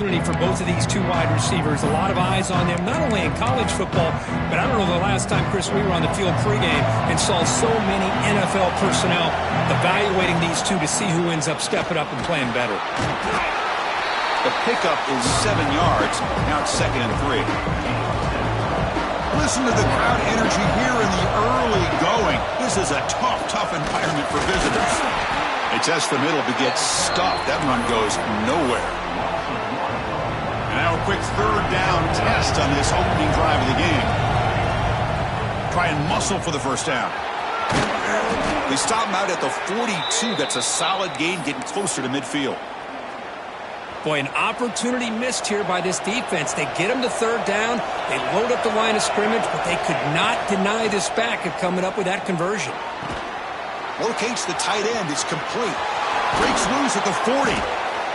For both of these two wide receivers, a lot of eyes on them, not only in college football, but I don't know the last time, Chris, we were on the field pregame and saw so many NFL personnel evaluating these two to see who ends up stepping up and playing better. The pickup is 7 yards. Now it's 2nd and 3. Listen to the crowd energy here in the early going. This is a tough environment for visitors. They test the middle to get stuffed. That run goes nowhere. Now a quick 3rd down test on this opening drive of the game. Try and muscle for the 1st down. They stop him out at the 42. That's a solid gain, getting closer to midfield. Boy, an opportunity missed here by this defense. They get him to 3rd down. They load up the line of scrimmage, but they could not deny this back of coming up with that conversion. Locates the tight end. It's complete. Breaks loose at the 40.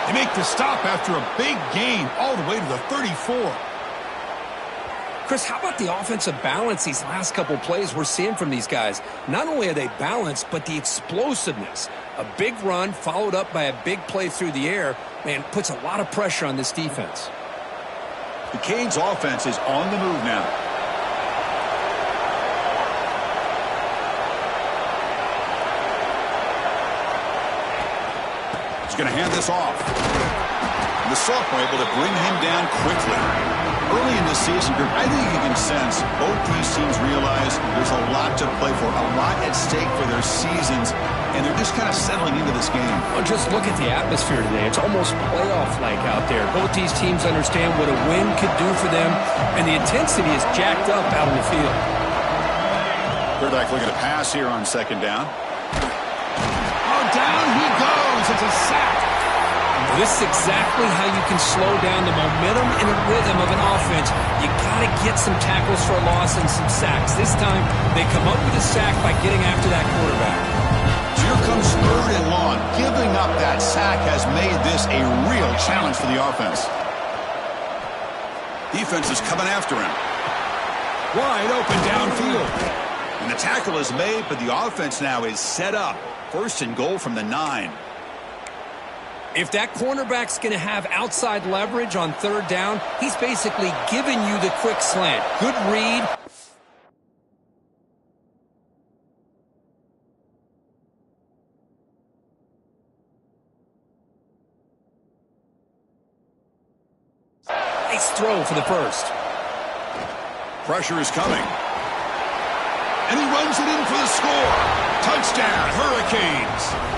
They make the stop after a big gain all the way to the 34. Chris, how about the offensive balance these last couple plays we're seeing from these guys? Not only are they balanced, but the explosiveness. A big run followed up by a big play through the air, man, puts a lot of pressure on this defense. The Canes offense is on the move now. Going to hand this off. And the sophomore able to bring him down quickly. Early in the season, I think you can sense both these teams realize there's a lot to play for, a lot at stake for their seasons, and they're just kind of settling into this game. Well, just look at the atmosphere today. It's almost playoff-like out there. Both these teams understand what a win could do for them, and the intensity is jacked up out on the field. Quarterback looking to pass here on 2nd down. Oh, down he goes. It's a sack. This is exactly how you can slow down the momentum and the rhythm of an offense. You got to get some tackles for a loss and some sacks. This time, they come up with a sack by getting after that quarterback. Here comes 3rd and long. Giving up that sack has made this a real challenge for the offense. Defense is coming after him. Wide open downfield. And the tackle is made, but the offense now is set up. 1st and goal from the 9. If that cornerback's going to have outside leverage on 3rd down, he's basically giving you the quick slant. Good read. Nice throw for the 1st. Pressure is coming. And he runs it in for the score. Touchdown, Hurricanes.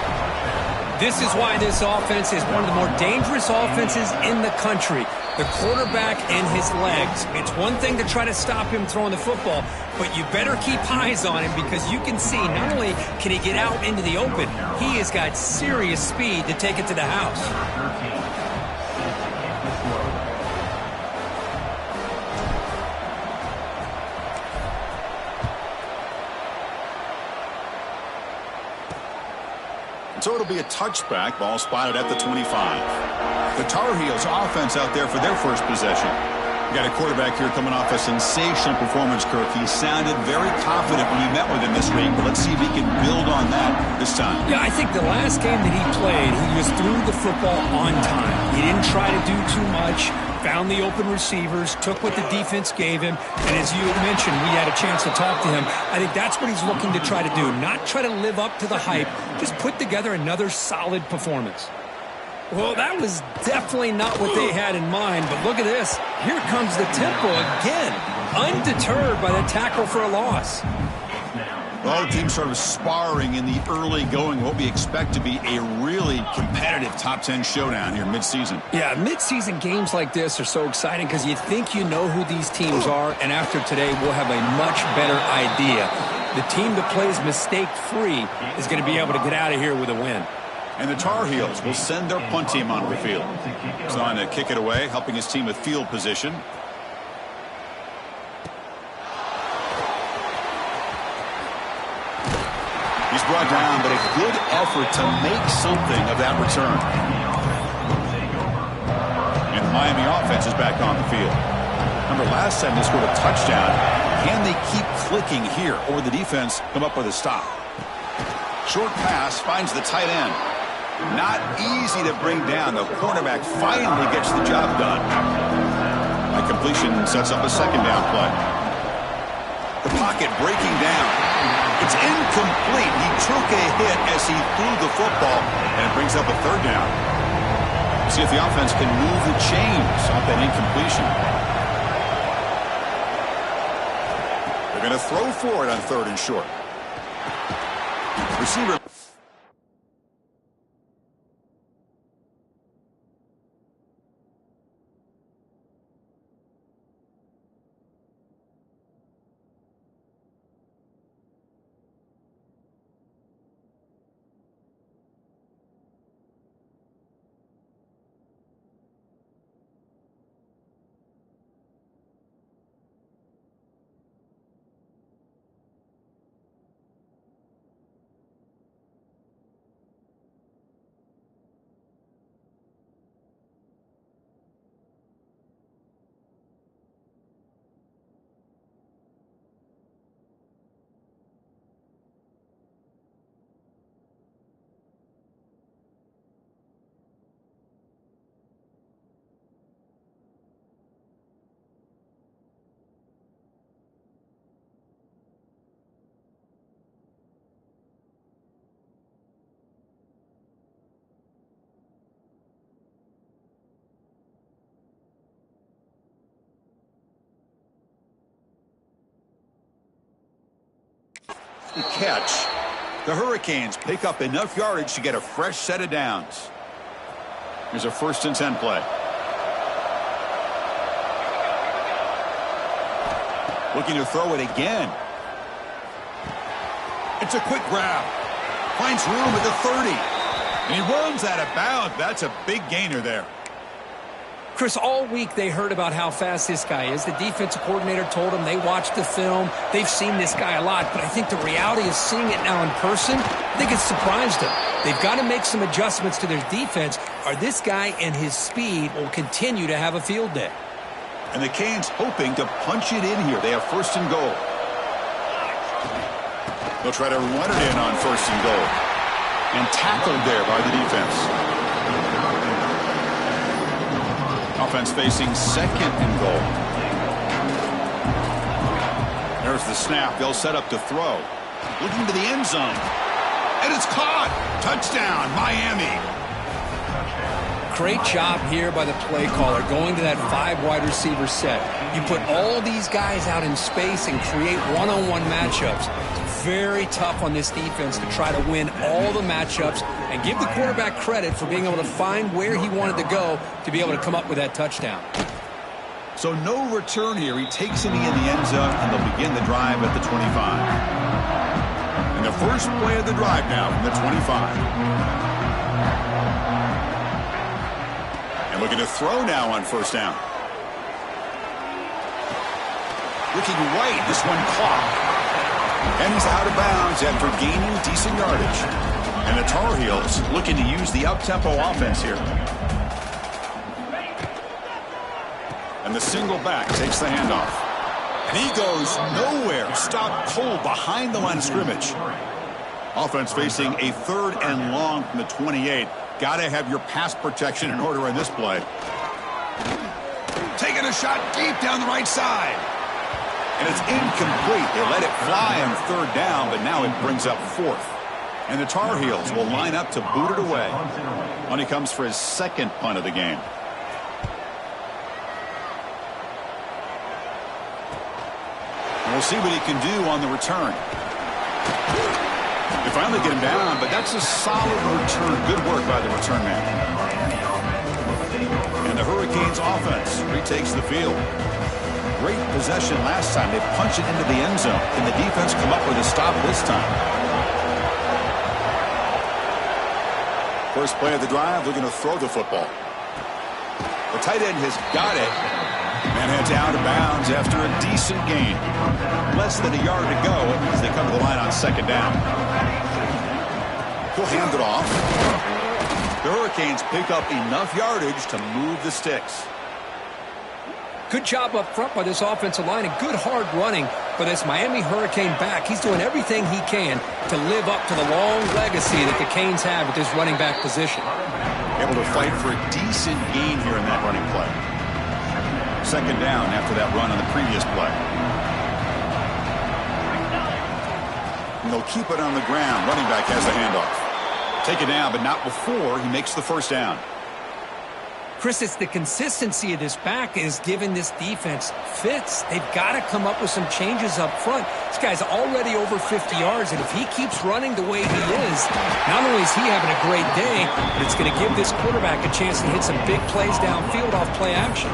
This is why this offense is one of the more dangerous offenses in the country. The quarterback and his legs. It's one thing to try to stop him throwing the football, but you better keep eyes on him because you can see not only can he get out into the open, he has got serious speed to take it to the house. So it'll be a touchback. Ball spotted at the 25. The Tar Heels offense out there for their 1st possession. We got a quarterback here coming off a sensational performance, Kirk. He sounded very confident when he met with him this week, but let's see if he can build on that this time. Yeah, I think the last game that he played, he just threw the football on time. He didn't try to do too much, found the open receivers, took what the defense gave him, and as you mentioned, we had a chance to talk to him. I think that's what he's looking to try to do, not try to live up to the hype, just put together another solid performance. Well, that was definitely not what they had in mind, but look at this. Here comes the tempo again, undeterred by the tackle for a loss. Both teams sort of sparring in the early going, what we expect to be a really competitive top 10 showdown here midseason. Yeah, midseason games like this are so exciting because you think you know who these teams are, and after today we'll have a much better idea. The team that plays mistake-free is going to be able to get out of here with a win. And the Tar Heels will send their punt team onto the field. He's on to kick it away, helping his team with field position. He's brought down, but a good effort to make something of that return. And the Miami offense is back on the field. Remember, last time they scored a touchdown. Can they keep clicking here, or the defense come up with a stop? Short pass finds the tight end. Not easy to bring down. The cornerback finally gets the job done. That completion sets up a second down play. The pocket breaking down. It's incomplete. He took a hit as he threw the football, and it brings up a third down. See if the offense can move the chains off that incompletion. They're going to throw for it on 3rd and short. Receiver. Catch. The Hurricanes pick up enough yardage to get a fresh set of downs. Here's a 1st and 10 play. Looking to throw it again. It's a quick grab. Finds room at the 30. And he runs out of bounds. That's a big gainer there. Chris, all week they heard about how fast this guy is. The defensive coordinator told them they watched the film. They've seen this guy a lot, but I think the reality is seeing it now in person, I think it's surprised them. They've got to make some adjustments to their defense, or this guy and his speed will continue to have a field day. And the Canes hoping to punch it in here. They have 1st and goal. They'll try to run it in on 1st and goal. And tackled there by the defense. Offense facing 2nd and goal. There's the snap. They'll set up to throw. Looking to the end zone. And it's caught. Touchdown, Miami. Great job here by the play caller going to that 5 wide receiver set. You put all these guys out in space and create one-on-one matchups. It's very tough on this defense to try to win all the matchups and give the quarterback credit for being able to find where he wanted to go to be able to come up with that touchdown. So no return here. He takes it in the end zone, and they'll begin the drive at the 25. And the first play of the drive now from the 25. And looking to throw now on 1st down. Looking right, this one caught. And he's out of bounds after gaining decent yardage. And the Tar Heels looking to use the up-tempo offense here. And the single back takes the handoff. And he goes nowhere. Stopped cold behind the line of scrimmage. Offense facing a 3rd and long from the 28. Got to have your pass protection in order in this play. Taking a shot deep down the right side. And it's incomplete. They let it fly on 3rd down, but now it brings up 4th. And the Tar Heels will line up to boot it away. When he comes for his 2nd punt of the game. And we'll see what he can do on the return. They finally get him down, but that's a solid return. Good work by the return man. And the Hurricanes offense retakes the field. Great possession last time. They punch it into the end zone. Can the defense come up with a stop this time? First play of the drive, they're going to throw the football. The tight end has got it. And heads out of bounds after a decent gain. Less than a yard to go as they come to the line on 2nd down. He'll hand it off. The Hurricanes pick up enough yardage to move the sticks. Good job up front by this offensive line and good hard running for this Miami Hurricane back. He's doing everything he can to live up to the long legacy that the Canes have at this running back position. Able to fight for a decent gain here in that running play. Second down after that run on the previous play. And they'll keep it on the ground. Running back has the handoff. Take it down, but not before he makes the first down. Chris, it's the consistency of this back is giving this defense fits. They've got to come up with some changes up front. This guy's already over 50 yards, and if he keeps running the way he is, not only is he having a great day, but it's going to give this quarterback a chance to hit some big plays downfield off play action.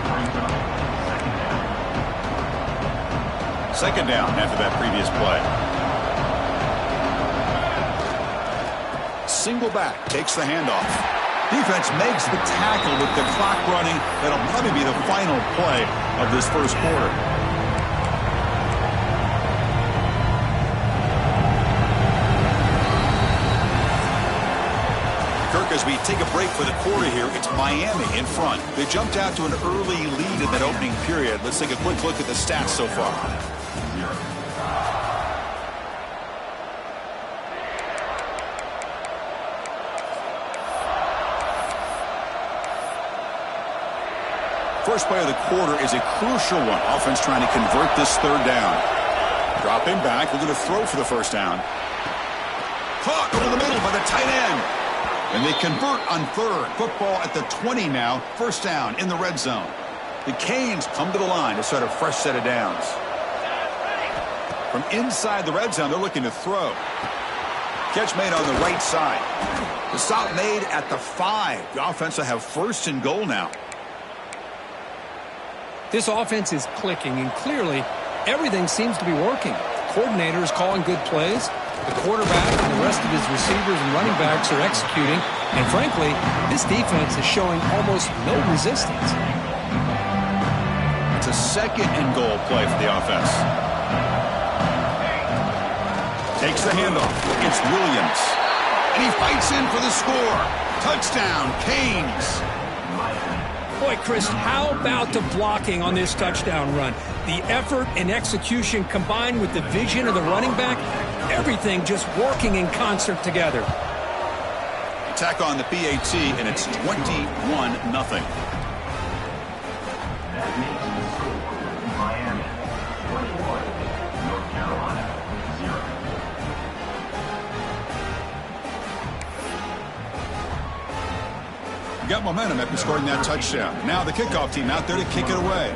Second down after that previous play. Single back takes the handoff. Defense makes the tackle with the clock running. That'll probably be the final play of this first quarter. Kirk, as we take a break for the quarter here, it's Miami in front. They jumped out to an early lead in that opening period. Let's take a quick look at the stats so far. First play of the quarter is a crucial one. Offense trying to convert this third down. Dropping back. We're going to throw for the first down. Caught over the middle by the tight end. And they convert on third. Football at the 20 now. First down in the red zone. The Canes come to the line to start a fresh set of downs. From inside the red zone, they're looking to throw. Catch made on the right side. The stop made at the 5. The offense will have first and goal now. This offense is clicking, and clearly everything seems to be working. The coordinator is calling good plays. The quarterback and the rest of his receivers and running backs are executing. And frankly, this defense is showing almost no resistance. It's a second and goal play for the offense. Takes the handoff. It's Williams. And he fights in for the score. Touchdown, Canes. Boy, Chris, how about the blocking on this touchdown run? The effort and execution combined with the vision of the running back, everything just working in concert together. Attack on the PAT, and it's 21-0. Miami, 21, North Carolina, 0. Got momentum after scoring that touchdown. Now the kickoff team out there to kick it away.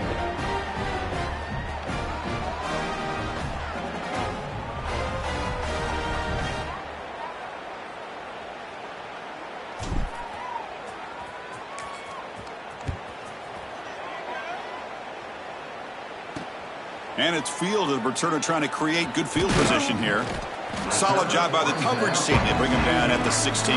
And it's fielded. Returner trying to create good field position here. Solid job by the coverage team. They bring him down at the 16.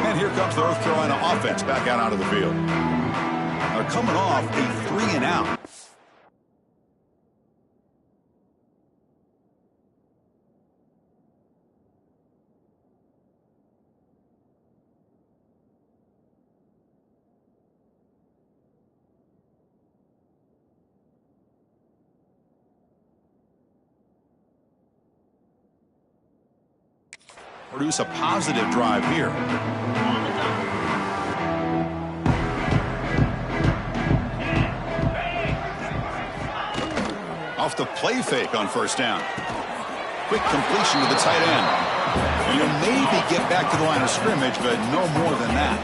And here comes the North Carolina offense back out onto the field. They're coming off a 3-and-out. Produce a positive drive here. Off the play fake on first down. Quick completion to the tight end. And you'll maybe get back to the line of scrimmage, but no more than that.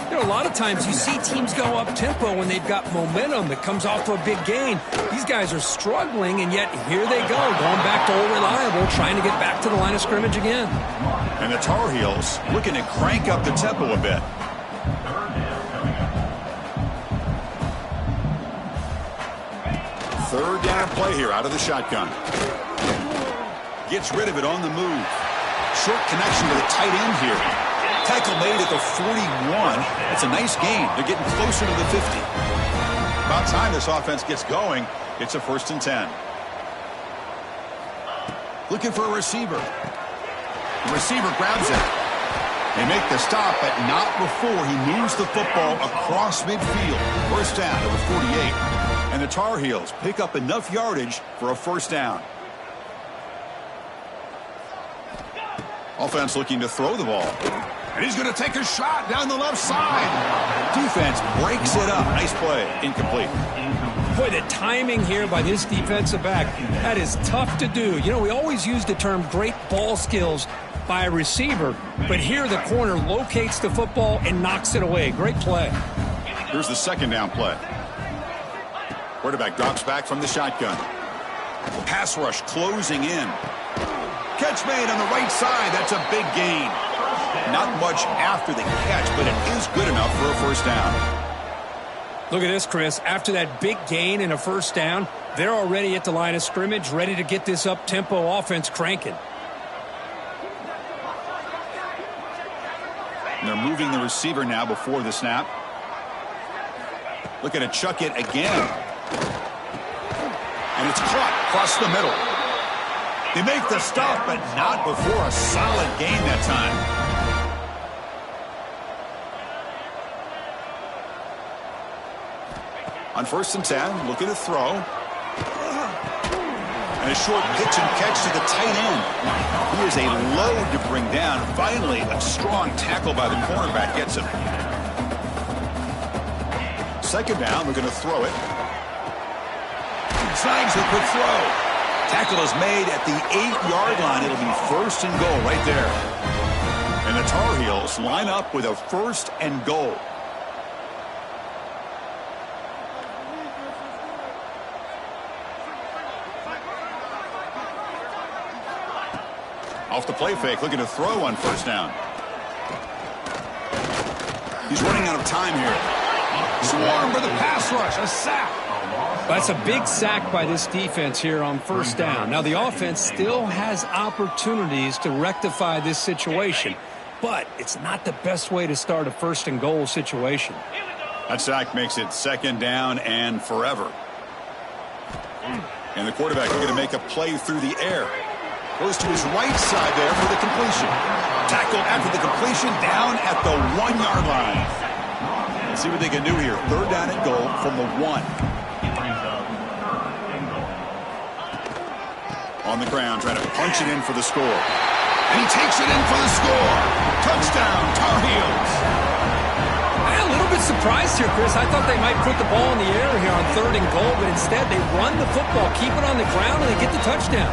You know, a lot of times you see teams go up-tempo when they've got momentum that comes off to a big gain. These guys are struggling, and yet here they go, going back to old reliable, trying to get back to the line of scrimmage again. And the Tar Heels looking to crank up the tempo a bit. Third down play here out of the shotgun. Gets rid of it on the move. Short connection to the tight end here. Tackle made at the 41. It's a nice gain. They're getting closer to the 50. About time this offense gets going. It's a 1st and 10. Looking for a receiver. The receiver grabs it. They make the stop, but not before he moves the football across midfield. First down at the 48. And the Tar Heels pick up enough yardage for a first down. Offense looking to throw the ball. And he's going to take a shot down the left side. Defense breaks it up. Nice play. Incomplete. Boy, the timing here by this defensive back, that is tough to do. You know, we always use the term great ball skills by a receiver, but here the corner locates the football and knocks it away. Great play. Here's the second down play. Quarterback drops back from the shotgun. Pass rush closing in. Catch made on the right side. That's a big gain. Not much after the catch, but it is good enough for a first down. Look at this, Chris. After that big gain and a first down, they're already at the line of scrimmage, ready to get this up-tempo offense cranking. And they're moving the receiver now before the snap. Looking to chuck it again. And it's caught across the middle. They make the stop, but not before a solid gain that time. On 1st and 10, looking to throw. And a short pitch and catch to the tight end. He is a load to bring down. Finally, a strong tackle by the cornerback gets him. Second down, we're going to throw it. Signs a quick throw. Tackle is made at the 8-yard line. It'll be 1st and goal right there. And the Tar Heels line up with a 1st and goal. Off the play fake, looking to throw on 1st down. He's running out of time here. Swarm for the pass rush, a sack. That's a big sack by this defense here on 1st down. Now, the offense still has opportunities to rectify this situation, but it's not the best way to start a 1st and goal situation. That sack makes it 2nd down and forever. And the quarterback is going to make a play through the air. Goes to his right side there for the completion. Tackled after the completion down at the 1-yard line. Let's see what they can do here. 3rd down and goal from the 1. On the ground, trying to punch it in for the score. And he takes it in for the score. Touchdown, Tar Heels. A little bit surprised here, Chris. I thought they might put the ball in the air here on 3rd and goal, but instead they run the football, keep it on the ground, and they get the touchdown.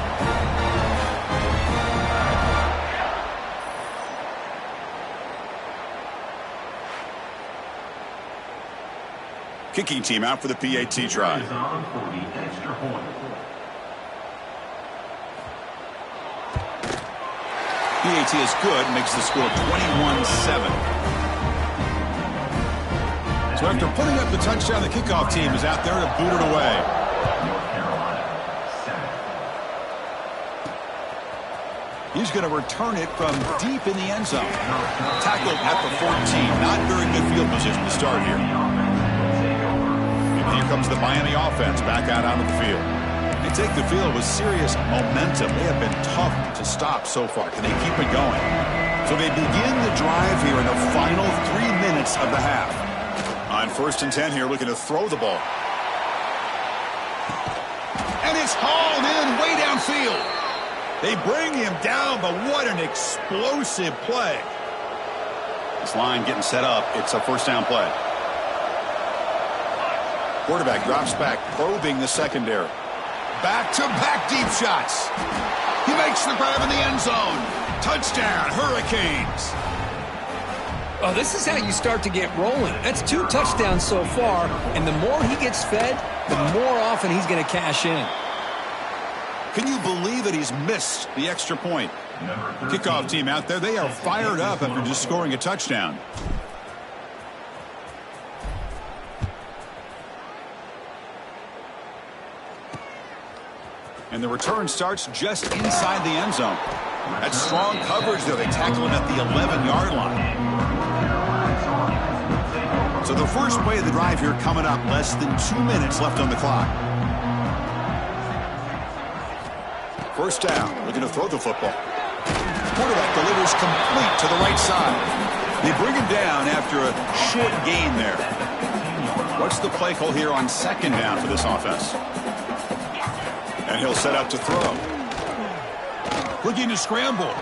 Kicking team out for the PAT try. PAT is good, makes the score 21-7. So after putting up the touchdown, the kickoff team is out there to boot it away. He's going to return it from deep in the end zone. Tackled at the 14. Not very good field position to start here. And here comes the Miami offense back out onto the field. They take the field with serious momentum. They have been tough to stop so far. Can they keep it going? So they begin the drive here in the final 3 minutes of the half. On 1st and 10 here, looking to throw the ball. And it's hauled in way downfield. They bring him down, but what an explosive play. This line getting set up. It's a 1st down play. Quarterback drops back, probing the secondary. Back-to-back deep shots. He makes the grab in the end zone. Touchdown, Hurricanes. Oh, this is how you start to get rolling. That's 2 touchdowns so far, and the more he gets fed, the more often he's going to cash in. Can you believe it? He's missed the extra point. Kickoff team out there, they are fired up after just scoring a touchdown. And the return starts just inside the end zone. That's strong coverage, though. They tackle him at the 11-yard line. So the first play of the drive here coming up. Less than 2 minutes left on the clock. 1st down, looking to throw the football. quarterback delivers complete to the right side. They bring him down after a short gain there. What's the play call here on second down for this offense? And he'll set out to throw. Looking to scramble.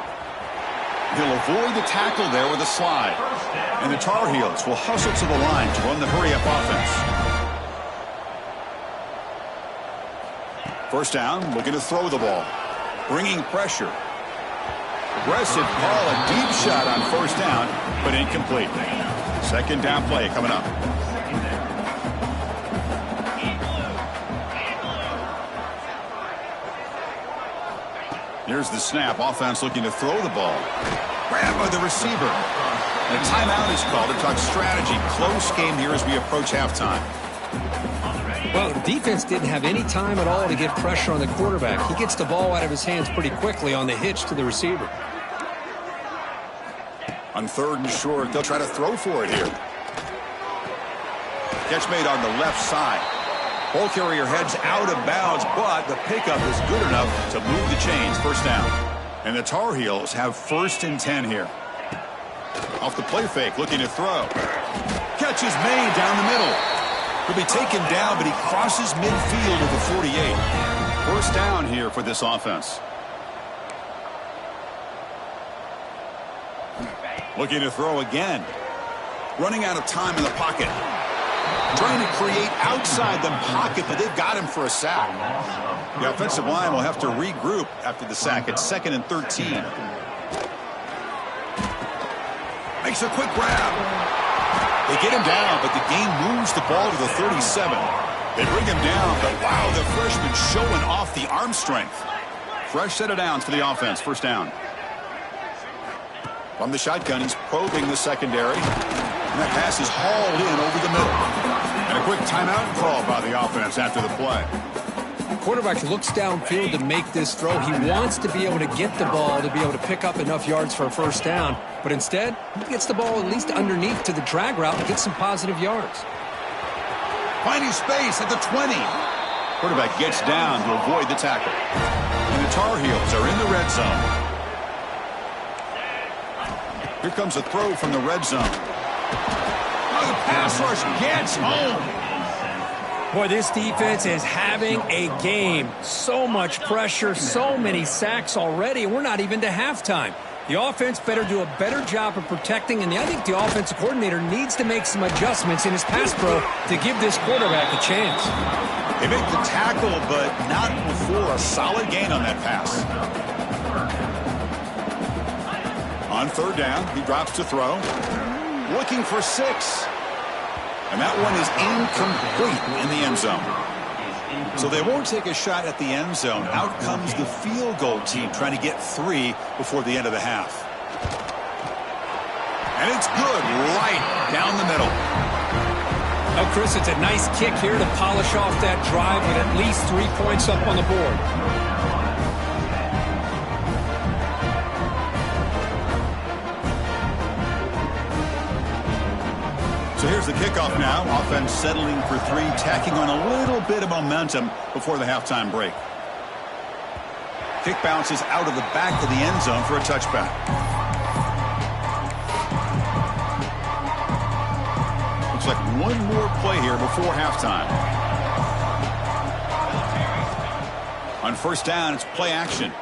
He'll avoid the tackle there with a slide. And the Tar Heels will hustle to the line to run the hurry-up offense. First down, looking to throw the ball. Bringing pressure. Aggressive call, a deep shot on first down, but incomplete. Second down play coming up. Here's the snap. Offense looking to throw the ball. Grab by the receiver. And a timeout is called to talk strategy. Close game here as we approach halftime. Well, the defense didn't have any time at all to get pressure on the quarterback. He gets the ball out of his hands pretty quickly on the hitch to the receiver. On third and short, they'll try to throw for it here. Catch made on the left side. Ball carrier heads out of bounds, but the pickup is good enough to move the chains. First down. And the Tar Heels have 1st and 10 here. Off the play fake, looking to throw. Catch is made down the middle. He'll be taken down, but he crosses midfield with the 48. First down here for this offense. Looking to throw again. Running out of time in the pocket. Trying to create outside the pocket, but they've got him for a sack. The offensive line will have to regroup after the sack. It's 2nd and 13. Makes a quick grab. They get him down, but the game moves the ball to the 37. They bring him down, but wow, the freshman showing off the arm strength. Fresh set of downs for the offense. First down. From the shotgun, he's probing the secondary. And that pass is hauled in over the middle. And a quick timeout call by the offense after the play. The quarterback looks downfield to make this throw. He wants to be able to get the ball to be able to pick up enough yards for a first down. But instead, he gets the ball at least underneath to the drag route and gets some positive yards. Finding space at the 20. Quarterback gets down to avoid the tackle. And the Tar Heels are in the red zone. Here comes a throw from the red zone. Oh, the pass rush gets home. Boy, this defense is having a game. So much pressure, so many sacks already, and we're not even to halftime. The offense better do a better job of protecting, and I think the offensive coordinator needs to make some adjustments in his pass pro to give this quarterback a chance. They make the tackle, but not before a solid gain on that pass. On third down, he drops to throw. Looking for 6. And that one is incomplete in the end zone. So they won't take a shot at the end zone. Out comes the field goal team trying to get 3 before the end of the half. And it's good right down the middle. Now, Chris, it's a nice kick here to polish off that drive with at least 3 points up on the board. So here's the kickoff now. Offense settling for 3, tacking on a little bit of momentum before the halftime break. Kick bounces out of the back of the end zone for a touchback. Looks like one more play here before halftime. On first down, it's play action.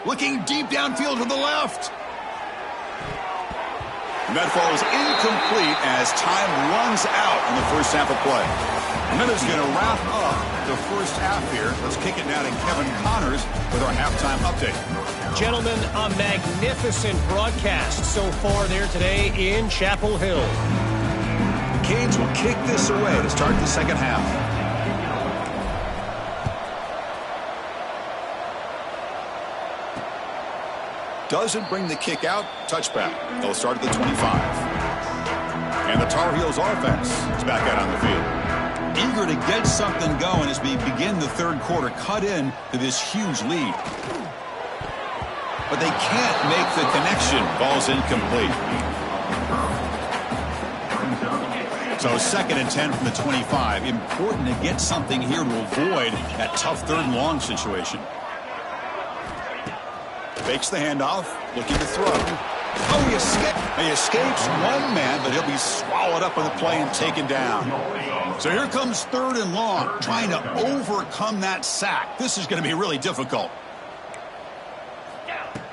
Looking deep downfield to the left. And that falls incomplete as time runs out on the first half of play. And that is going to wrap up the first half here. Let's kick it now to Kevin Connors with our halftime update. Gentlemen, a magnificent broadcast so far there today in Chapel Hill. The Canes will kick this away to start the second half. Doesn't bring the kick out. Touchback. They'll start at the 25. And the Tar Heels offense is back out on the field. Eager to get something going as we begin the third quarter. Cut in to this huge lead. But they can't make the connection. Ball's incomplete. So 2nd and 10 from the 25. Important to get something here to avoid that tough 3rd and long situation. Fakes the handoff, looking to throw. Oh, he escapes one man, but he'll be swallowed up in the play and taken down. So here comes 3rd and long, trying to overcome that sack. This is going to be really difficult.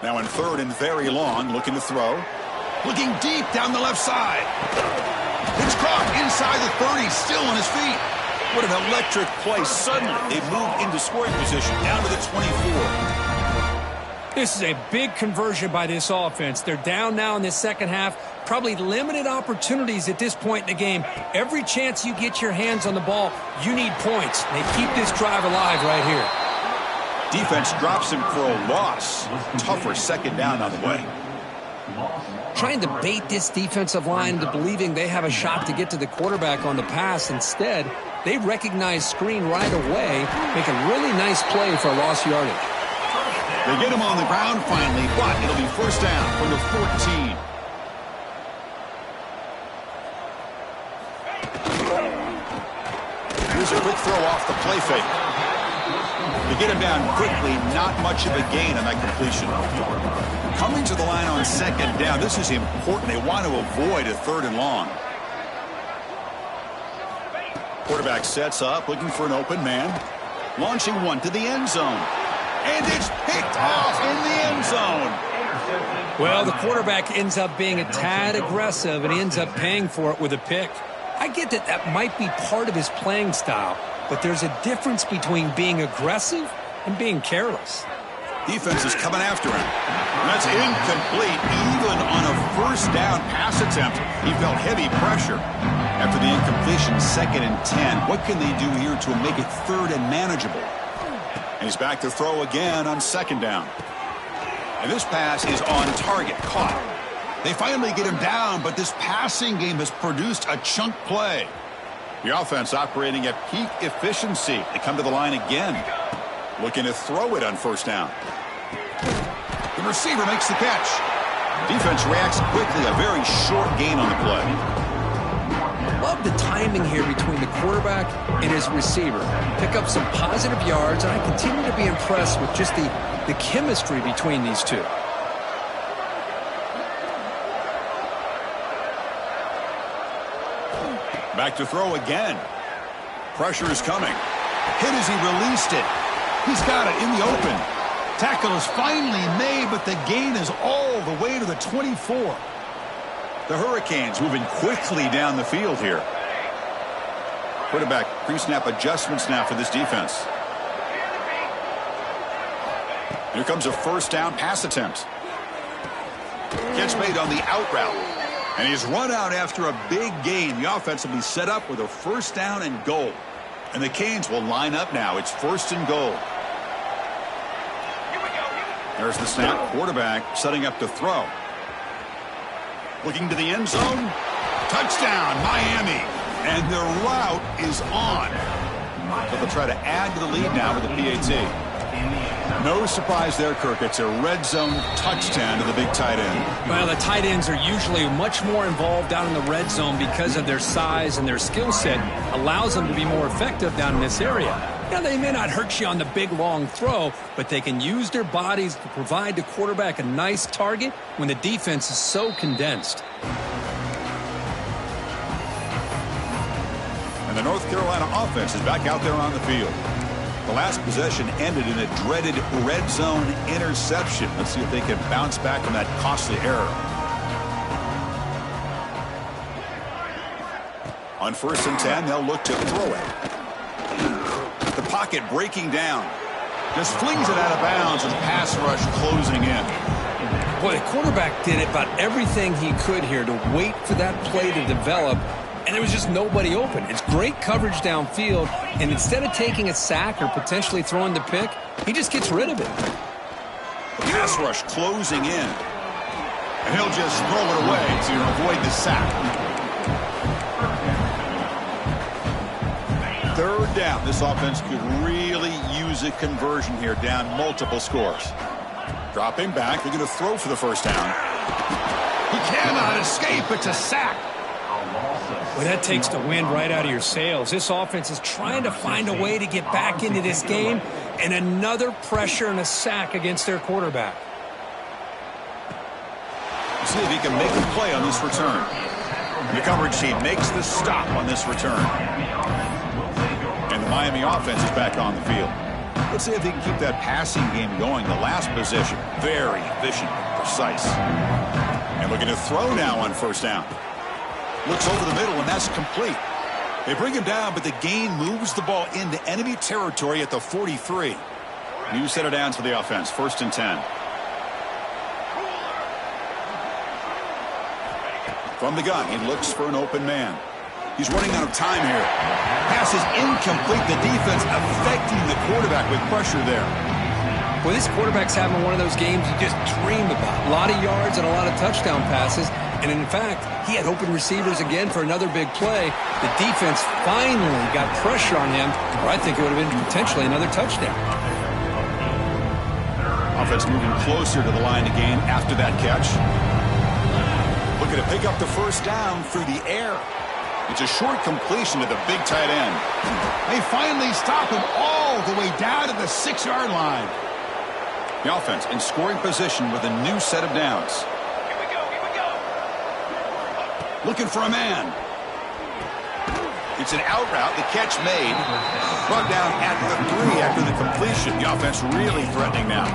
Now in 3rd and very long, looking to throw. Looking deep down the left side. It's caught inside the 30, still on his feet. What an electric play. Suddenly, they've moved into scoring position, down to the 24. This is a big conversion by this offense. They're down now in the second half. Probably limited opportunities at this point in the game. Every chance you get your hands on the ball, you need points. They keep this drive alive right here. Defense drops him for a loss. Tougher second down on the way. Trying to bait this defensive line into believing they have a shot to get to the quarterback on the pass. Instead, they recognize screen right away, make a really nice play for a lost yardage. They get him on the ground finally, but it'll be first down from the 14. Here's a quick throw off the play fake. They get him down quickly, not much of a gain on that completion. Coming to the line on second down, this is important. They want to avoid a 3rd and long. Quarterback sets up, looking for an open man. Launching one to the end zone. And it's picked off in the end zone. Well, the quarterback ends up being a tad aggressive, and he ends up paying for it with a pick. I get that that might be part of his playing style, but there's a difference between being aggressive and being careless. Defense is coming after him. And that's incomplete. Even on a first down pass attempt, he felt heavy pressure. After the incompletion, 2nd and 10. What can they do here to make it 3rd and manageable? And he's back to throw again on 2nd down. And this pass is on target, caught. They finally get him down, but this passing game has produced a chunk play. The offense operating at peak efficiency. They come to the line again. Looking to throw it on first down. The receiver makes the catch. Defense reacts quickly. A very short gain on the play. Love the timing here between the quarterback and his receiver. Pick up some positive yards, and I continue to be impressed with just the chemistry between these two. Back to throw again. Pressure is coming. Hit as he released it. He's got it in the open. Tackle is finally made, but the gain is all the way to the 24. The Hurricanes moving quickly down the field here. Quarterback pre-snap adjustments now for this defense. Here comes a first down pass attempt. Catch made on the out route. And he's run out after a big gain. The offense will be set up with a first down and goal. And the Canes will line up now. It's 1st and goal. There's the snap. Quarterback setting up to throw. Looking to the end zone. Touchdown, Miami. And their route is on. So they'll try to add to the lead now with the PAT. No surprise there, Kirk. It's a red zone touchdown to the big tight end. Well, the tight ends are usually much more involved down in the red zone because of their size, and their skill set allows them to be more effective down in this area. Now, they may not hurt you on the big, long throw, but they can use their bodies to provide the quarterback a nice target when the defense is so condensed. And the North Carolina offense is back out there on the field. The last possession ended in a dreaded red zone interception. Let's see if they can bounce back from that costly error. On 1st and 10, they'll look to throw it. The pocket breaking down. Just flings it out of bounds with pass rush closing in. Boy, the quarterback did about everything he could here to wait for that play to develop, and there was just nobody open. It's great coverage downfield, and instead of taking a sack or potentially throwing the pick, he just gets rid of it. The pass rush closing in. And he'll just throw it away to avoid the sack. 3rd down. This offense could really use a conversion here, down multiple scores. Dropping back. They're going to throw for the first down. He cannot escape. It's a sack. Well, that takes the wind right out of your sails. This offense is trying to find a way to get back into this game, and another pressure and a sack against their quarterback. See if he can make a play on this return. The coverage team makes the stop on this return. And the Miami offense is back on the field. Let's see if he can keep that passing game going. The last possession, very efficient, precise. And looking to throw now on first down. Looks over the middle, and that's complete. They bring him down, but the gain moves the ball into enemy territory at the 43. New set of downs for the offense, 1st and 10. From the gun, he looks for an open man. He's running out of time here. Pass is incomplete. The defense affecting the quarterback with pressure there. Well, this quarterback's having one of those games you just dream about. A lot of yards and a lot of touchdown passes. And in fact, he had open receivers again for another big play. The defense finally got pressure on him, or I think it would have been potentially another touchdown. Offense moving closer to the line to gain after that catch. Looking to pick up the first down through the air. It's a short completion to the big tight end. They finally stop him all the way down to the 6-yard line. The offense in scoring position with a new set of downs. Here we go. Looking for a man. It's an out route. The catch made. Brought down at the 3 after the completion. The offense really threatening now.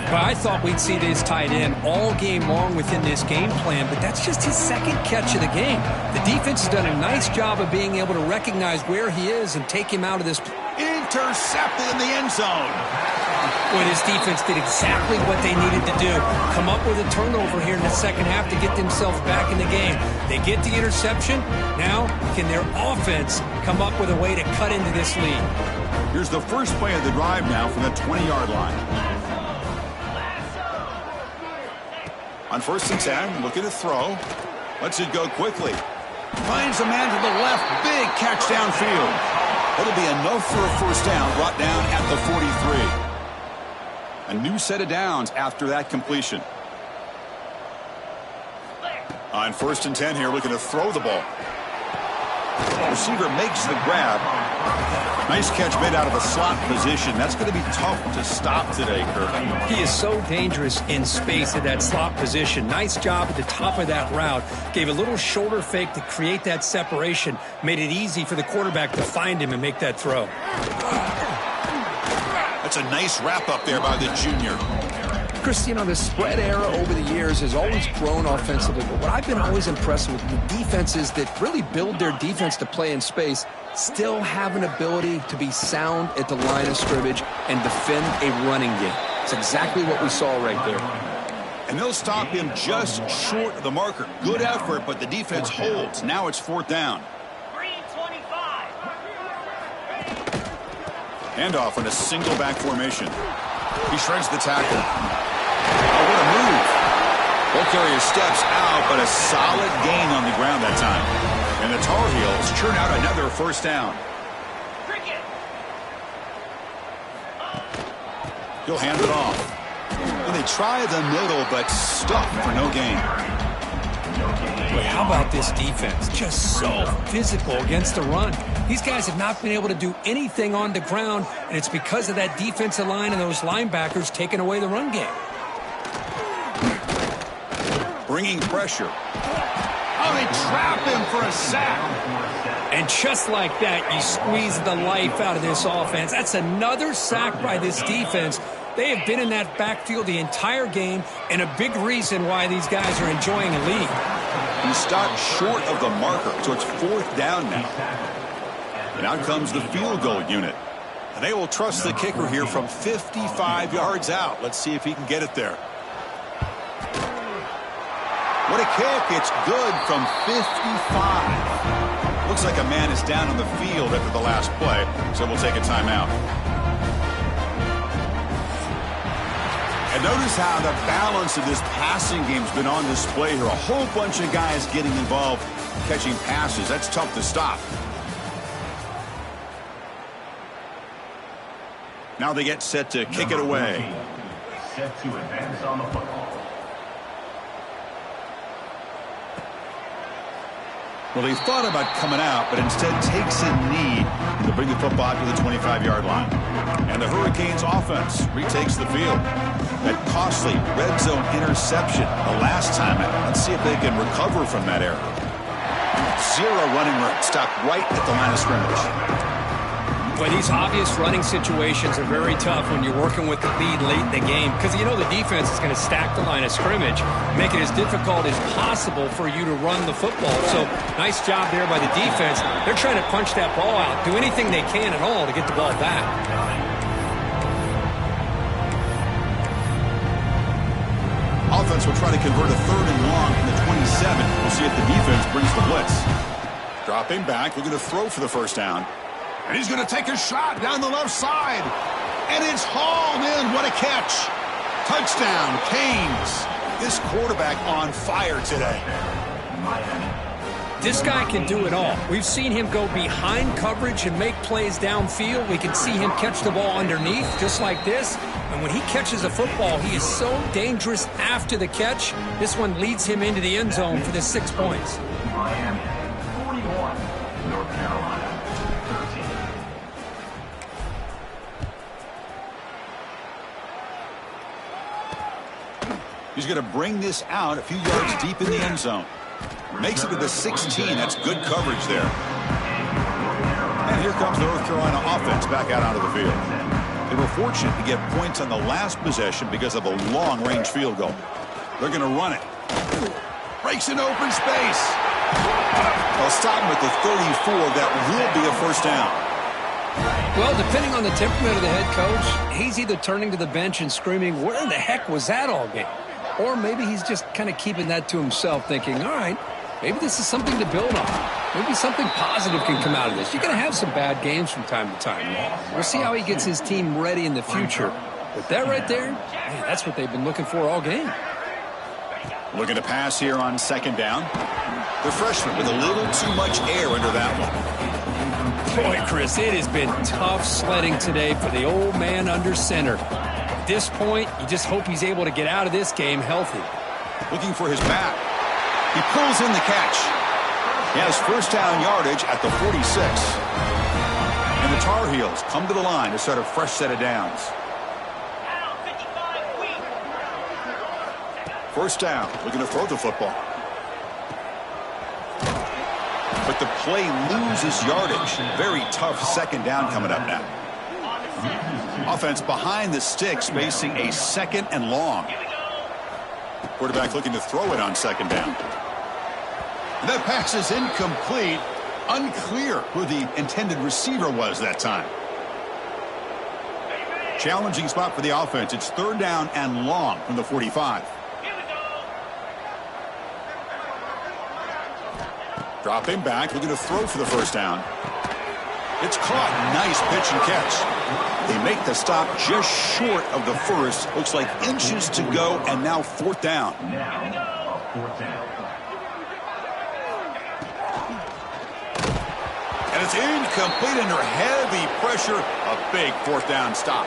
Well, I thought we'd see this tight end all game long within this game plan, but that's just his second catch of the game. The defense has done a nice job of being able to recognize where he is and take him out of this. Intercepted in the end zone. Boy, this defense did exactly what they needed to do. Come up with a turnover here in the second half to get themselves back in the game. They get the interception. Now, can their offense come up with a way to cut into this lead? Here's the first play of the drive now from the 20-yard line. On 1st and 10, looking to throw. Lets it go quickly. Finds a man to the left. Big catch downfield. It'll be enough for a first down, brought down at the 43. A new set of downs after that completion. On 1st and 10 here, looking to throw the ball. Receiver makes the grab. Nice catch made out of a slot position. That's going to be tough to stop today, Kirk. He is so dangerous in space at that slot position. Nice job at the top of that route. Gave a little shoulder fake to create that separation. Made it easy for the quarterback to find him and make that throw. That's a nice wrap up there by the junior. Chris, you know, the spread era over the years has always grown offensively, but what I've been always impressed with the defenses that really build their defense to play in space still have an ability to be sound at the line of scrimmage and defend a running game. It's exactly what we saw right there. And they'll stop him just short of the marker. Good effort, but the defense holds. Now it's 4th down. 325. Handoff in a single back formation. He shreds the tackle. Oh, what a move. Ball carrier steps out, but a solid gain on the ground that time. And the Tar Heels churn out another first down. He'll hand it off. And they try the middle, but stuck for no gain. Boy, how about this defense? Just so physical against the run. These guys have not been able to do anything on the ground, and it's because of that defensive line and those linebackers taking away the run game. Bringing pressure. Oh, they trap him for a sack. And just like that, you squeeze the life out of this offense. That's another sack by this defense. They have been in that backfield the entire game, and a big reason why these guys are enjoying a lead. He stopped short of the marker, so it's 4th down now. And out comes the field goal unit. And they will trust the kicker here from 55 yards out. Let's see if he can get it there. What a kick. It's good from 55. Looks like a man is down on the field after the last play, so we'll take a timeout. And notice how the balance of this passing game's been on display here. A whole bunch of guys getting involved, catching passes. That's tough to stop. Now they get set to kick it away. Set to advance on the football. Well, they thought about coming out, but instead takes a knee to bring the football to the 25-yard line. And the Hurricanes offense retakes the field. That costly red zone interception the last time out. Let's see if they can recover from that error. Zero running room. Stopped right at the line of scrimmage. Well, these obvious running situations are very tough when you're working with the lead late in the game because you know the defense is going to stack the line of scrimmage, make it as difficult as possible for you to run the football. So nice job there by the defense. They're trying to punch that ball out, do anything they can at all to get the ball back. Offense will try to convert a 3rd and long from the 27. We'll see if the defense brings the blitz. Dropping back, looking to throw for the first down. And he's going to take a shot down the left side. And it's hauled in. What a catch. Touchdown, Canes. This quarterback on fire today. This guy can do it all. We've seen him go behind coverage and make plays downfield. We can see him catch the ball underneath just like this. And when he catches a football, he is so dangerous after the catch. This one leads him into the end zone for the 6 points. Miami, 41, North Carolina, 13. He's going to bring this out a few yards deep in the end zone. Makes it to the 16. That's good coverage there. And here comes the North Carolina offense back out onto the field. They were fortunate to get points on the last possession because of a long-range field goal. They're going to run it. Breaks in open space. They'll stop him at the 34. That will be a first down. Well, depending on the temperament of the head coach, he's either turning to the bench and screaming, where the heck was that all game? Or maybe he's just kind of keeping that to himself, thinking, all right, maybe this is something to build on. Maybe something positive can come out of this. You're going to have some bad games from time to time. We'll see how he gets his team ready in the future. But that right there, man, that's what they've been looking for all game. Looking to pass here on 2nd down. The freshman with a little too much air under that one. Boy, Chris, it has been tough sledding today for the old man under center. At this point, you just hope he's able to get out of this game healthy. Looking for his back. He pulls in the catch. He has first down yardage at the 46. And the Tar Heels come to the line to start a fresh set of downs. First down, looking to throw the football. But the play loses yardage. Very tough 2nd down coming up now. Offense behind the sticks facing a 2nd and long. Quarterback looking to throw it on 2nd down. And that pass is incomplete. Unclear who the intended receiver was that time. Challenging spot for the offense. It's 3rd down and long from the 45. Dropping back, looking to throw for the first down. It's caught. Nice pitch and catch. They make the stop just short of the first. Looks like inches to go, and now 4th down. Now, 4th down. And it's incomplete under heavy pressure. A big 4th down stop.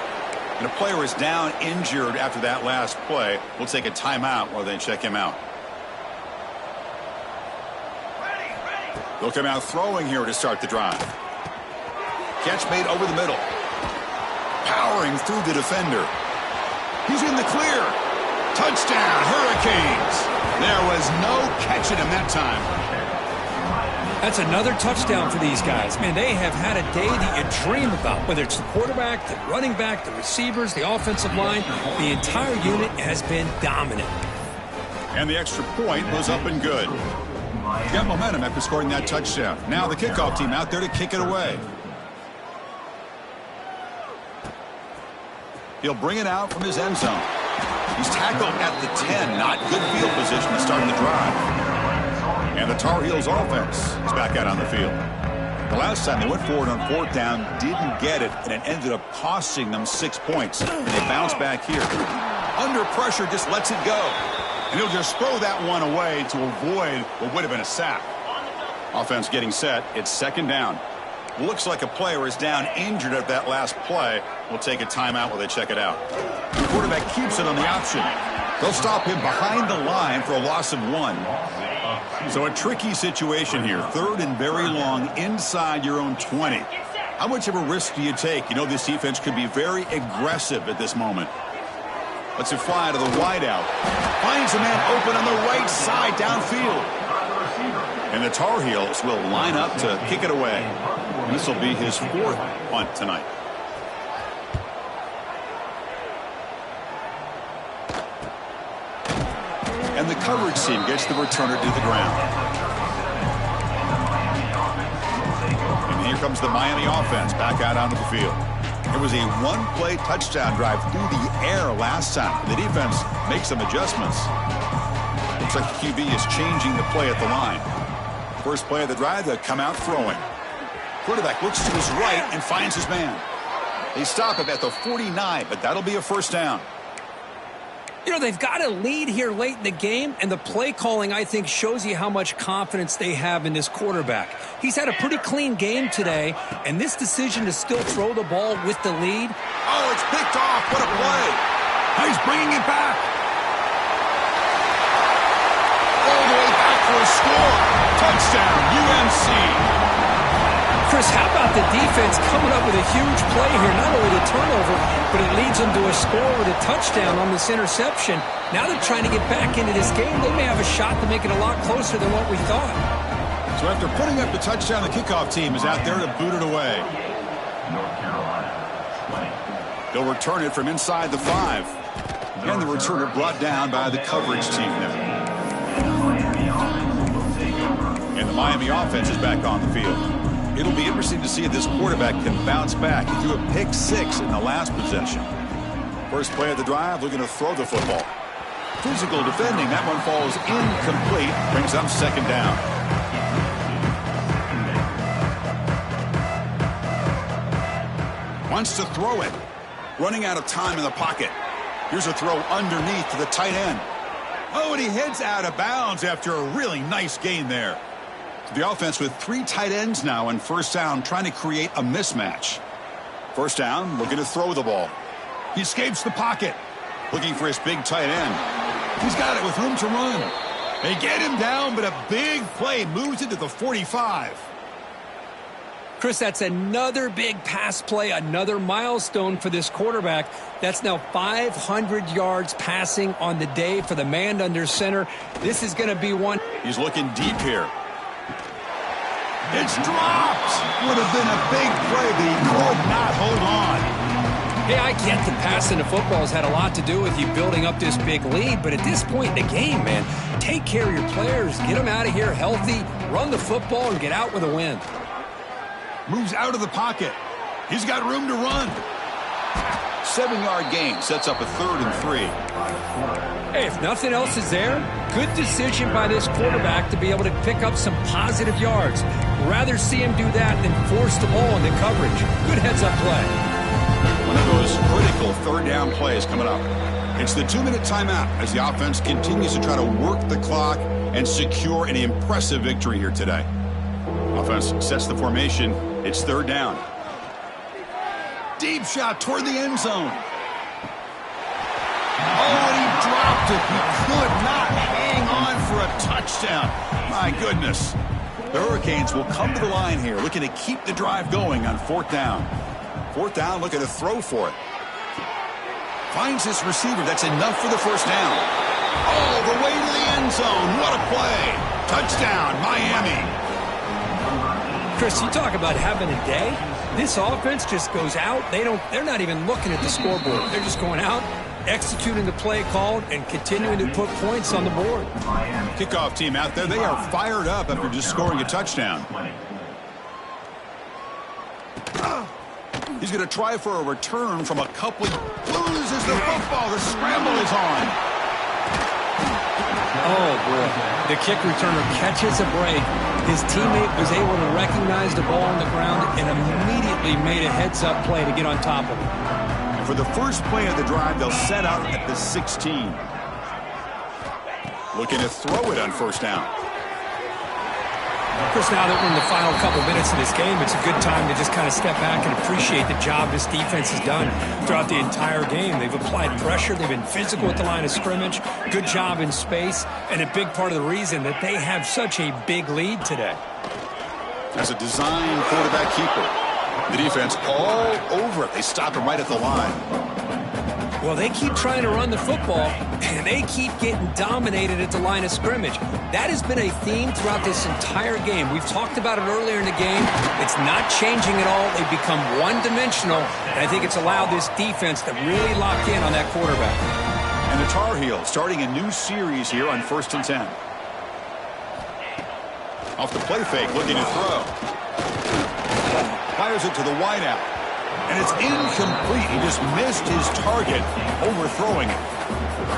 And a player is down injured after that last play. We'll take a timeout while they check him out. They'll come out throwing here to start the drive. Catch made over the middle. Powering through the defender. He's in the clear. Touchdown, Hurricanes. There was no catching him that time. That's another touchdown for these guys. Man, they have had a day that you dream about, whether it's the quarterback, the running back, the receivers, the offensive line. The entire unit has been dominant. And the extra point was up and good. Got momentum after scoring that touchdown. Now the kickoff team out there to kick it away. He'll bring it out from his end zone. He's tackled at the 10. Not good field position to start the drive. And the Tar Heels offense is back out on the field. The last time they went forward on 4th down, didn't get it, and it ended up costing them 6 points. And they bounce back here. Under pressure, just lets it go. And he'll just throw that one away to avoid what would have been a sack. Offense getting set. It's 2nd down. Looks like a player is down injured at that last play. We'll take a timeout while they check it out. The quarterback keeps it on the option. They'll stop him behind the line for a loss of 1. So a tricky situation here. 3rd and very long inside your own 20. How much of a risk do you take? You know this defense could be very aggressive at this moment. Lets it fly to the wideout. Finds a man open on the right side downfield. And the Tar Heels will line up to kick it away. And this will be his 4th punt tonight. And the coverage team gets the returner to the ground. And here comes the Miami offense back out onto the field. It was a one-play touchdown drive through the air last time. The defense makes some adjustments. Looks like the QB is changing the play at the line. First play of the drive, they come out throwing. Quarterback looks to his right and finds his man. They stop him at the 49, but that'll be a first down. You know, they've got a lead here late in the game, and the play calling, I think, shows you how much confidence they have in this quarterback. He's had a pretty clean game today, and this decision to still throw the ball with the lead. Oh, it's picked off. What a play. He's bringing it back. All the way back for a score. Touchdown, UMC. Chris, how about the defense coming up with a huge play here? Not only the turnover, but it leads them to a score with a touchdown on this interception. Now they're trying to get back into this game. They may have a shot to make it a lot closer than what we thought. So after putting up the touchdown, the kickoff team is out there to boot it away. They'll return it from inside the 5. And the returner brought down by the coverage team now. And the Miami offense is back on the field. It'll be interesting to see if this quarterback can bounce back. He threw a pick 6 in the last possession. First play of the drive, looking to throw the football. Physical defending, that one falls incomplete. Brings up second down. Wants to throw it. Running out of time in the pocket. Here's a throw underneath to the tight end. Oh, and he heads out of bounds after a really nice gain there. The offense with 3 tight ends now in first down, trying to create a mismatch. First down, looking to throw the ball. He escapes the pocket, looking for his big tight end. He's got it with room to run. They get him down, but a big play moves it to the 45. Chris, that's another big pass play, another milestone for this quarterback. That's now 500 yards passing on the day for the man under center. This is going to be one. He's looking deep here. It's dropped. Would have been a big play, but he could not hold on. Hey, I get the passing of football has had a lot to do with you building up this big lead, but at this point in the game, man, take care of your players, get them out of here healthy, run the football, and get out with a win. Moves out of the pocket. He's got room to run. 7-yard gain sets up a 3rd and 3. Hey, if nothing else is there, good decision by this quarterback to be able to pick up some positive yards. Rather see him do that than force the ball into coverage. Good heads-up play. One of those critical 3rd down plays coming up. It's the 2-minute timeout as the offense continues to try to work the clock and secure an impressive victory here today. Offense sets the formation. It's 3rd down. Deep shot toward the end zone. Oh, and he dropped it. He could not hang on for a touchdown. My goodness. The Hurricanes will come to the line here, looking to keep the drive going on 4th down. 4th down, looking to throw for it. Finds his receiver. That's enough for the first down. All the way to the end zone. What a play. Touchdown, Miami. Chris, you talk about having a day. This offense just goes out. They're not even looking at the scoreboard. They're just going out, executing the play called, and continuing to put points on the board. Kickoff team out there. They are fired up after just scoring a touchdown. He's going to try for a return from a couple. Loses the football. The scramble is on. Oh, boy. The kick returner catches a break. His teammate was able to recognize the ball on the ground and immediately made a heads-up play to get on top of it. For the first play of the drive, they'll set out at the 16. Looking to throw it on first down. Chris, now that we're in the final couple minutes of this game, it's a good time to just kind of step back and appreciate the job this defense has done throughout the entire game. They've applied pressure. They've been physical at the line of scrimmage. Good job in space. And a big part of the reason that they have such a big lead today. As a design quarterback keeper, the defense all over it. They stop him right at the line. Well, they keep trying to run the football, and they keep getting dominated at the line of scrimmage. That has been a theme throughout this entire game. We've talked about it earlier in the game. It's not changing at all. They've become one-dimensional, and I think it's allowed this defense to really lock in on that quarterback. And the Tar Heels starting a new series here on 1st and 10. Off the play fake, looking to throw. Fires it to the wideout. And it's incomplete. He just missed his target, overthrowing it.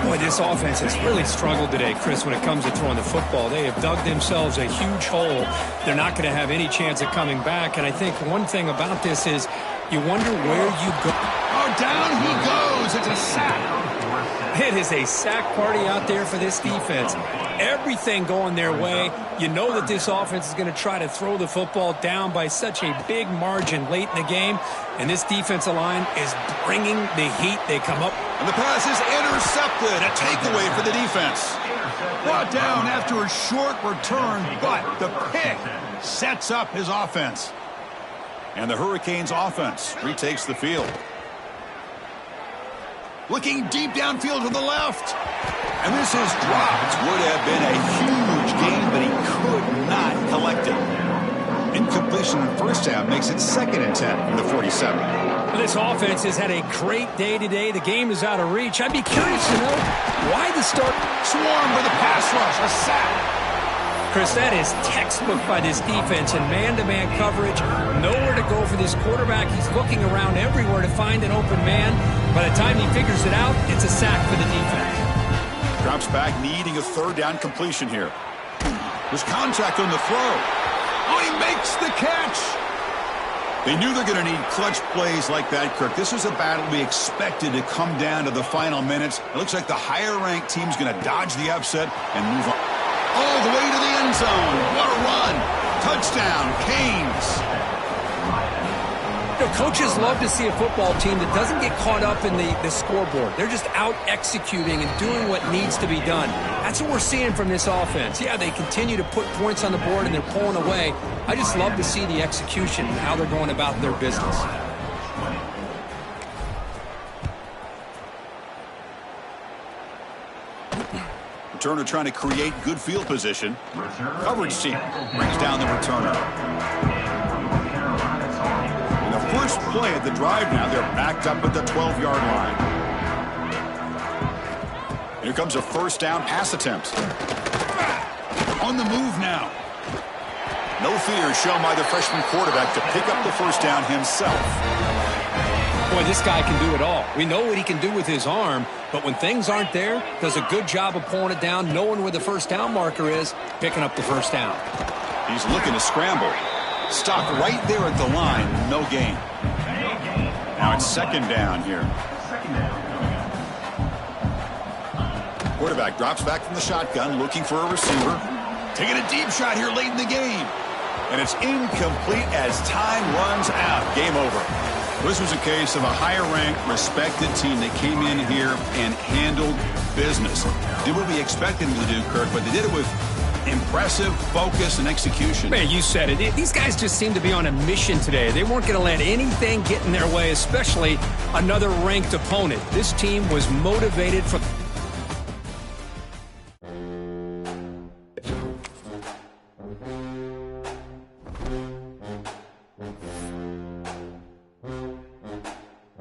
Boy, this offense has really struggled today, Chris, when it comes to throwing the football. They have dug themselves a huge hole. They're not going to have any chance of coming back. And I think one thing about this is you wonder where you go. Oh, down he goes. It's a sack. It is a sack party out there for this defense. Everything going their way. You know that this offense is going to try to throw the football down by such a big margin late in the game. And this defensive line is bringing the heat. They come up. And the pass is intercepted. A takeaway for the defense. Brought down after a short return, but the pick sets up his offense. And the Hurricanes offense retakes the field. Looking deep downfield to the left. And this is dropped. Would have been a huge gain, but he could not collect it. Incompletion in first down makes it 2nd and 10 from the 47. Well, this offense has had a great day today. The game is out of reach. I'd be curious to know why the start. Swarm with a pass rush, a sack. Chris, that is textbook by this defense in man-to-man coverage. Nowhere to go for this quarterback. He's looking around everywhere to find an open man. By the time he figures it out, it's a sack for the defense. Drops back, needing a 3rd down completion here. There's contact on the throw. Oh, he makes the catch. They knew they're going to need clutch plays like that, Kirk. This is a battle we expected to come down to the final minutes. It looks like the higher-ranked team's going to dodge the upset and move on. All the way to the end zone. What a run. Touchdown, Canes. You know, coaches love to see a football team that doesn't get caught up in the scoreboard. They're just out executing and doing what needs to be done. That's what we're seeing from this offense. Yeah, they continue to put points on the board and they're pulling away. I just love to see the execution and how they're going about their business. Returner trying to create good field position. Coverage team brings down the returner. And the first play of the drive now, they're backed up at the 12-yard line. Here comes a 1st down pass attempt. On the move now. No fear shown by the freshman quarterback to pick up the 1st down himself. Boy, this guy can do it all. We know what he can do with his arm, but when things aren't there, does a good job of pulling it down, knowing where the 1st down marker is, picking up the 1st down. He's looking to scramble. Stopped right there at the line, no gain. Now it's 2nd down here. Quarterback drops back from the shotgun, looking for a receiver. Taking a deep shot here late in the game. And it's incomplete as time runs out. Game over. This was a case of a higher-ranked, respected team that came in here and handled business. Did what we expected them to do, Kirk, but they did it with impressive focus and execution. Man, you said it. These guys just seem to be on a mission today. They weren't going to let anything get in their way, especially another ranked opponent. This team was motivated from